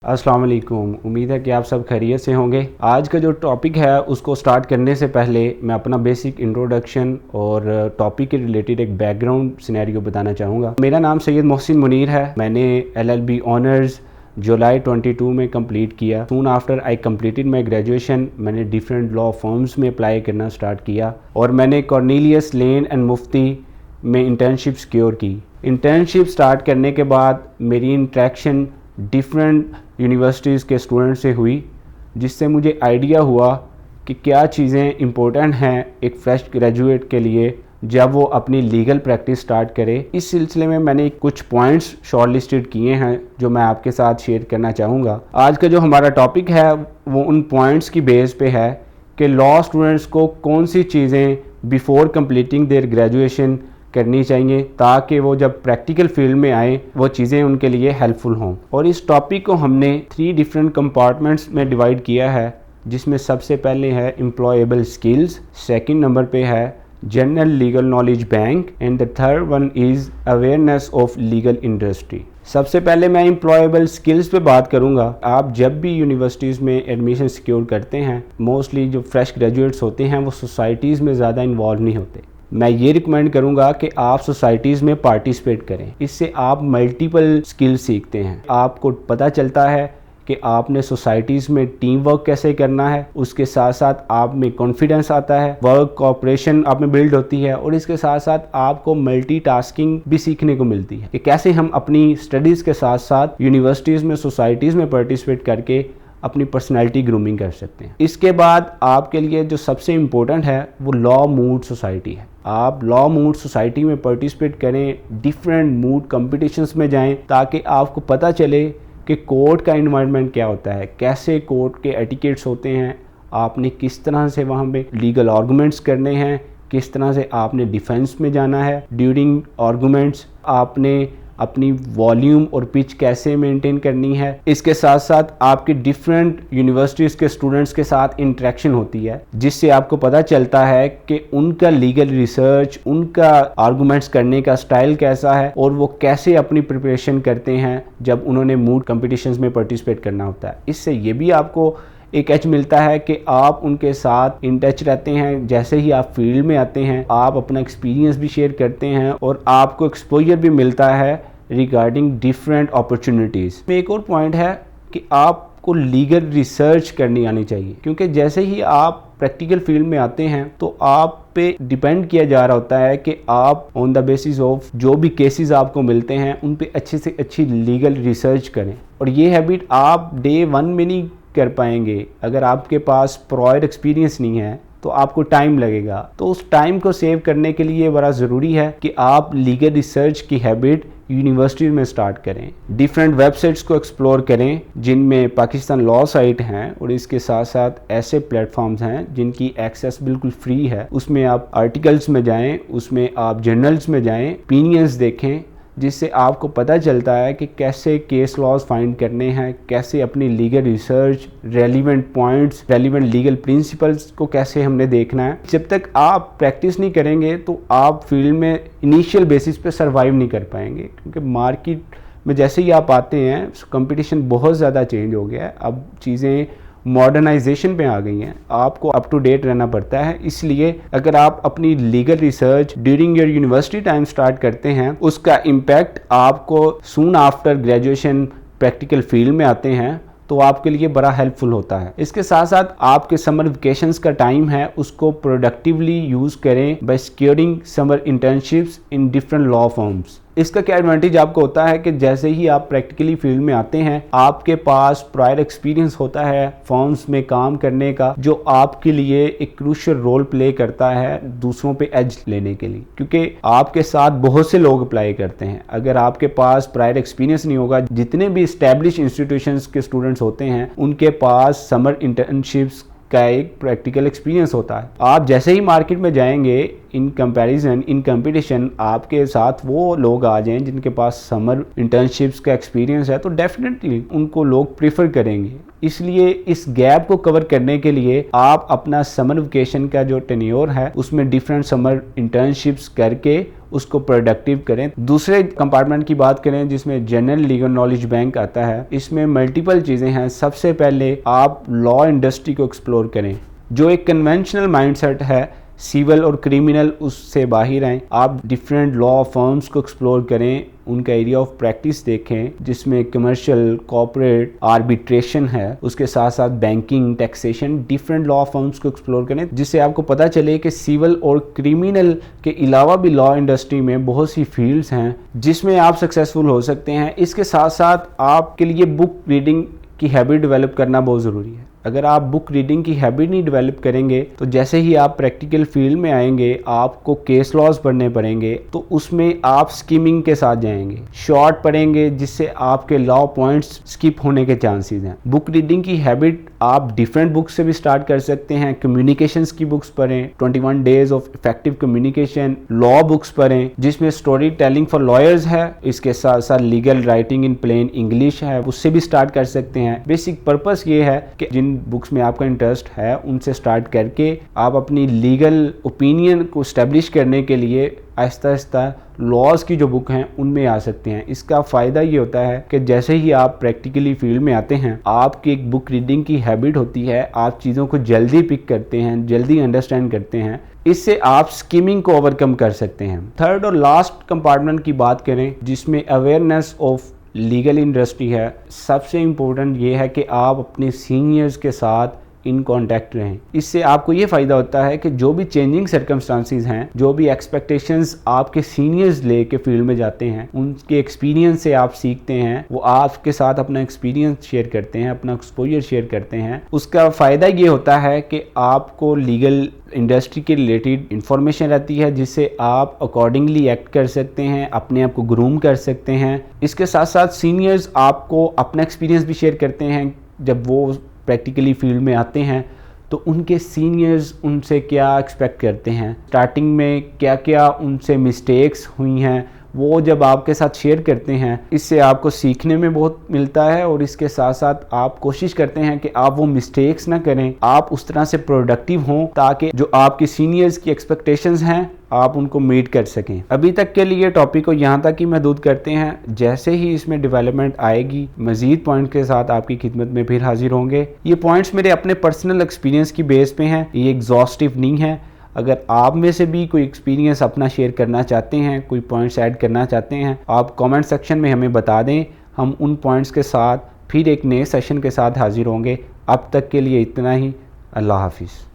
अस्सलाम वालेकुम। उम्मीद है कि आप सब खैरियत से होंगे। आज का जो टॉपिक है उसको स्टार्ट करने से पहले मैं अपना बेसिक इंट्रोडक्शन और टॉपिक के रिलेटेड एक बैकग्राउंड सिनेरियो बताना चाहूँगा। मेरा नाम सैयद मोहसिन मुनीर है। मैंने LLB ऑनर्स जुलाई 22 में कंप्लीट किया। Soon after I completed my graduation मैंने डिफरेंट लॉ फर्म्स में अप्लाई करना स्टार्ट किया और मैंने कॉर्नेलियस लेन एंड मुफ्ती में इंटर्नशिप सिक्योर की। इंटर्नशिप स्टार्ट करने के बाद मेरी इंट्रैक्शन डिफरेंट यूनिवर्सिटीज़ के स्टूडेंट से हुई, जिससे मुझे आइडिया हुआ कि क्या चीज़ें इम्पोर्टेंट हैं एक फ्रेश ग्रेजुएट के लिए जब वो अपनी लीगल प्रैक्टिस स्टार्ट करे। इस सिलसिले में मैंने कुछ पॉइंट्स शॉर्ट लिस्टेड किए हैं जो मैं आपके साथ शेयर करना चाहूँगा। आज का जो हमारा टॉपिक है वो उन पॉइंट्स की बेस पे है कि लॉ स्टूडेंट्स को कौन सी चीज़ें बिफोर कंप्लीटिंग देयर ग्रेजुएशन करनी चाहिए ताकि वो जब प्रैक्टिकल फील्ड में आए वो चीज़ें उनके लिए हेल्पफुल हों। और इस टॉपिक को हमने 3 डिफरेंट कंपार्टमेंट्स में डिवाइड किया है, जिसमें सबसे पहले है एम्प्लॉयबल स्किल्स, सेकंड नंबर पे है general legal knowledge bank and the third one is awareness of legal industry. सबसे पहले मैं एम्प्लॉयबल स्किल्स पे बात करूंगा। आप जब भी यूनिवर्सिटीज़ में एडमिशन सिक्योर करते हैं, मोस्टली जो फ्रेश ग्रेजुएट्स होते हैं वो सोसाइटीज़ में ज़्यादा इन्वॉल्व नहीं होते। मैं ये रिकमेंड करूंगा कि आप सोसाइटीज़ में पार्टिसिपेट करें। इससे आप मल्टीपल स्किल सीखते हैं। आपको पता चलता है कि आपने सोसाइटीज़ में टीम वर्क कैसे करना है, उसके साथ साथ आप में कॉन्फिडेंस आता है, वर्क कोऑपरेशन आप में बिल्ड होती है और इसके साथ साथ आपको मल्टीटास्किंग भी सीखने को मिलती है कि कैसे हम अपनी स्टडीज़ के साथ साथ यूनिवर्सिटीज़ में सोसाइटीज़ में पार्टिसिपेट करके अपनी पर्सनैलिटी ग्रूमिंग कर सकते हैं। इसके बाद आपके लिए जो सबसे इम्पोर्टेंट है वो लॉ मूड सोसाइटी है। आप लॉ मूड सोसाइटी में पार्टिसिपेट करें, डिफरेंट मूड कॉम्पिटिशन्स में जाएं ताकि आपको पता चले कि कोर्ट का एनवायरनमेंट क्या होता है, कैसे कोर्ट के एटिकेट्स होते हैं, आपने किस तरह से वहाँ पे लीगल आर्गूमेंट्स करने हैं, किस तरह से आपने डिफेंस में जाना है ड्यूरिंग आर्गूमेंट्स, आपने अपनी वॉल्यूम और पिच कैसे मेंटेन करनी है। इसके साथ साथ आपके डिफरेंट यूनिवर्सिटीज़ के स्टूडेंट्स के साथ इंटरेक्शन होती है, जिससे आपको पता चलता है कि उनका लीगल रिसर्च, उनका आर्गूमेंट्स करने का स्टाइल कैसा है और वो कैसे अपनी प्रिपरेशन करते हैं जब उन्होंने मूड कॉम्पिटिशन्स में पार्टिसिपेट करना होता है। इससे ये भी आपको एक एच मिलता है कि आप उनके साथ इन टच रहते हैं। जैसे ही आप फील्ड में आते हैं आप अपना एक्सपीरियंस भी शेयर करते हैं और आपको एक्सपोजर भी मिलता है रिगार्डिंग डिफरेंट अपॉर्चुनिटीज़। एक और पॉइंट है कि आपको लीगल रिसर्च करनी आनी चाहिए, क्योंकि जैसे ही आप प्रैक्टिकल फील्ड में आते हैं तो आप पे डिपेंड किया जा रहा होता है कि आप ऑन द बेसिस ऑफ जो भी केसेस आपको मिलते हैं उन पे अच्छे से अच्छी लीगल रिसर्च करें। और ये हैबिट आप डे 1 में नहीं कर पाएंगे। अगर आपके पास प्रायर एक्सपीरियंस नहीं है तो आपको टाइम लगेगा। तो उस टाइम को सेव करने के लिए बड़ा ज़रूरी है कि आप लीगल रिसर्च की हैबिट यूनिवर्सिटी में स्टार्ट करें। डिफरेंट वेबसाइट्स को एक्सप्लोर करें जिनमें पाकिस्तान लॉ साइट हैं और इसके साथ साथ ऐसे प्लेटफॉर्म्स हैं जिनकी एक्सेस बिल्कुल फ्री है। उसमें आप आर्टिकल्स में जाएं, उसमें आप जर्नल्स में जाएं, ओपिनियंस देखें, जिससे आपको पता चलता है कि कैसे केस लॉज फाइंड करने हैं, कैसे अपनी legal research, relevant points, relevant legal principles को कैसे हमने देखना है। जब तक आप प्रैक्टिस नहीं करेंगे तो आप फील्ड में इनिशियल बेसिस पे सरवाइव नहीं कर पाएंगे, क्योंकि मार्केट में जैसे ही आप आते हैं कंपटीशन बहुत ज़्यादा चेंज हो गया है। अब चीज़ें मॉडर्नाइजेशन पे आ गई हैं, आपको अप टू डेट रहना पड़ता है। इसलिए अगर आप अपनी legal research during your university time start करते हैं, उसका इम्पैक्ट आपको soon after graduation practical field में आते हैं तो आपके लिए बड़ा हेल्पफुल होता है। इसके साथ साथ आपके समर वेकेशंस का टाइम है, उसको प्रोडक्टिवली यूज़ करें by securing summer internships in different law firms. इसका क्या एडवांटेज आपको होता है कि जैसे ही आप प्रैक्टिकली फील्ड में आते हैं आपके पास प्रायर एक्सपीरियंस होता है फर्म्स में काम करने का, जो आपके लिए एक क्रूशियल रोल प्ले करता है दूसरों पे एज लेने के लिए, क्योंकि आपके साथ बहुत से लोग अप्लाई करते हैं। अगर आपके पास प्रायर एक्सपीरियंस नहीं होगा, जितने भी एस्टैब्लिश इंस्टीट्यूशंस के स्टूडेंट्स होते हैं उनके पास समर इंटर्नशिप्स का एक प्रैक्टिकल एक्सपीरियंस होता है। आप जैसे ही मार्केट में जाएंगे इन कंपैरिजन इन कंपटीशन आपके साथ वो लोग आ जाएं जिनके पास समर इंटर्नशिप्स का एक्सपीरियंस है, तो डेफिनेटली उनको लोग प्रीफर करेंगे। इसलिए इस गैप को कवर करने के लिए आप अपना समर वेकेशन का जो टेन्योर है उसमें डिफरेंट समर इंटर्नशिप्स करके उसको प्रोडक्टिव करें। दूसरे कंपार्टमेंट की बात करें जिसमें जनरल लीगल नॉलेज बैंक आता है, इसमें मल्टीपल चीज़ें हैं। सबसे पहले आप लॉ इंडस्ट्री को एक्सप्लोर करें। जो एक कन्वेंशनल माइंडसेट है सिविल और क्रिमिनल, उससे बाहर आएँ। आप डिफरेंट लॉ फर्म्स को एक्सप्लोर करें, उनका एरिया ऑफ प्रैक्टिस देखें जिसमें कमर्शियल, कॉर्पोरेट, आर्बिट्रेशन है, उसके साथ साथ banking, taxation, different law firms को एक्सप्लोर करें जिससे आपको पता चले कि सिविल और क्रिमिनल के अलावा भी लॉ इंडस्ट्री में बहुत सी फील्ड्स हैं जिसमें आप सक्सेसफुल हो सकते हैं। इसके साथ साथ आपके लिए बुक रीडिंग की हैबिट डेवलप करना बहुत ज़रूरी है। अगर आप बुक रीडिंग की हैबिट नहीं डेवलप करेंगे तो जैसे ही आप प्रैक्टिकल फील्ड में आएंगे आपको केस लॉज पढ़ने पड़ेंगे, तो उसमें आप स्कीमिंग के साथ जाएंगे, शॉर्ट पढ़ेंगे जिससे आपके लॉ पॉइंट्स स्किप होने के चांसेस हैं। बुक रीडिंग की हैबिट आप डिफरेंट बुक्स से भी स्टार्ट कर सकते हैं। कम्युनिकेशंस की बुक्स पढ़ें, 21 days of effective communication, law books पढ़ें जिसमें स्टोरी टेलिंग फॉर लॉयर्स है, इसके साथ साथ legal writing in plain English है, उससे भी स्टार्ट कर सकते हैं। बेसिक पर्पस ये है कि जिन बुक्स में आपका इंटरेस्ट है उनसे स्टार्ट करके आप अपनी लीगल ओपिनियन को स्टैब्लिश करने के लिए आहिस्ता आहिस्ता लॉज की जो बुक हैं उनमें आ सकते हैं। इसका फ़ायदा ये होता है कि जैसे ही आप प्रैक्टिकली फील्ड में आते हैं आपकी एक बुक रीडिंग की हैबिट होती है, आप चीज़ों को जल्दी पिक करते हैं, जल्दी अंडरस्टैंड करते हैं, इससे आप स्कीमिंग को ओवरकम कर सकते हैं। थर्ड और लास्ट कंपार्टमेंट की बात करें जिसमें अवेयरनेस ऑफ लीगल इंडस्ट्री है। सबसे इम्पोर्टेंट ये है कि आप अपने सीनियर्स के साथ इन कांटेक्ट रहें। इससे आपको ये फ़ायदा होता है कि जो भी चेंजिंग सर्कमस्टांसिस हैं, जो भी एक्सपेक्टेशंस आपके सीनियर्स ले के फील्ड में जाते हैं, उनके एक्सपीरियंस से आप सीखते हैं, वो आपके साथ अपना एक्सपीरियंस शेयर करते हैं, अपना एक्सपोजर शेयर करते हैं। उसका फ़ायदा ये होता है कि आपको लीगल इंडस्ट्री के रिलेटेड इंफॉर्मेशन रहती है जिससे आप अकॉर्डिंगली एक्ट कर सकते हैं, अपने आप को ग्रूम कर सकते हैं। इसके साथ साथ सीनियर्स आपको अपना एक्सपीरियंस भी शेयर करते हैं। जब वो प्रैक्टिकली फील्ड में आते हैं तो उनके सीनियर्स उनसे क्या एक्सपेक्ट करते हैं, स्टार्टिंग में क्या क्या उनसे मिस्टेक्स हुई हैं, वो जब आपके साथ शेयर करते हैं इससे आपको सीखने में बहुत मिलता है। और इसके साथ साथ आप कोशिश करते हैं कि आप वो मिस्टेक्स ना करें, आप उस तरह से प्रोडक्टिव हों ताकि जो आपके सीनियर्स की एक्सपेक्टेशंस हैं आप उनको मीट कर सकें। अभी तक के लिए टॉपिक को यहाँ तक ही महदूद करते हैं। जैसे ही इसमें डेवलपमेंट आएगी मज़ीद पॉइंट के साथ आपकी खिदमत में फिर हाजिर होंगे। ये पॉइंट्स मेरे अपने पर्सनल एक्सपीरियंस की बेस पे हैं, ये एग्जॉस्टिव नहीं है। अगर आप में से भी कोई एक्सपीरियंस अपना शेयर करना चाहते हैं, कोई पॉइंट्स ऐड करना चाहते हैं, आप कमेंट सेक्शन में हमें बता दें। हम उन पॉइंट्स के साथ फिर एक नए सेशन के साथ हाजिर होंगे। अब तक के लिए इतना ही। अल्लाह हाफिज़।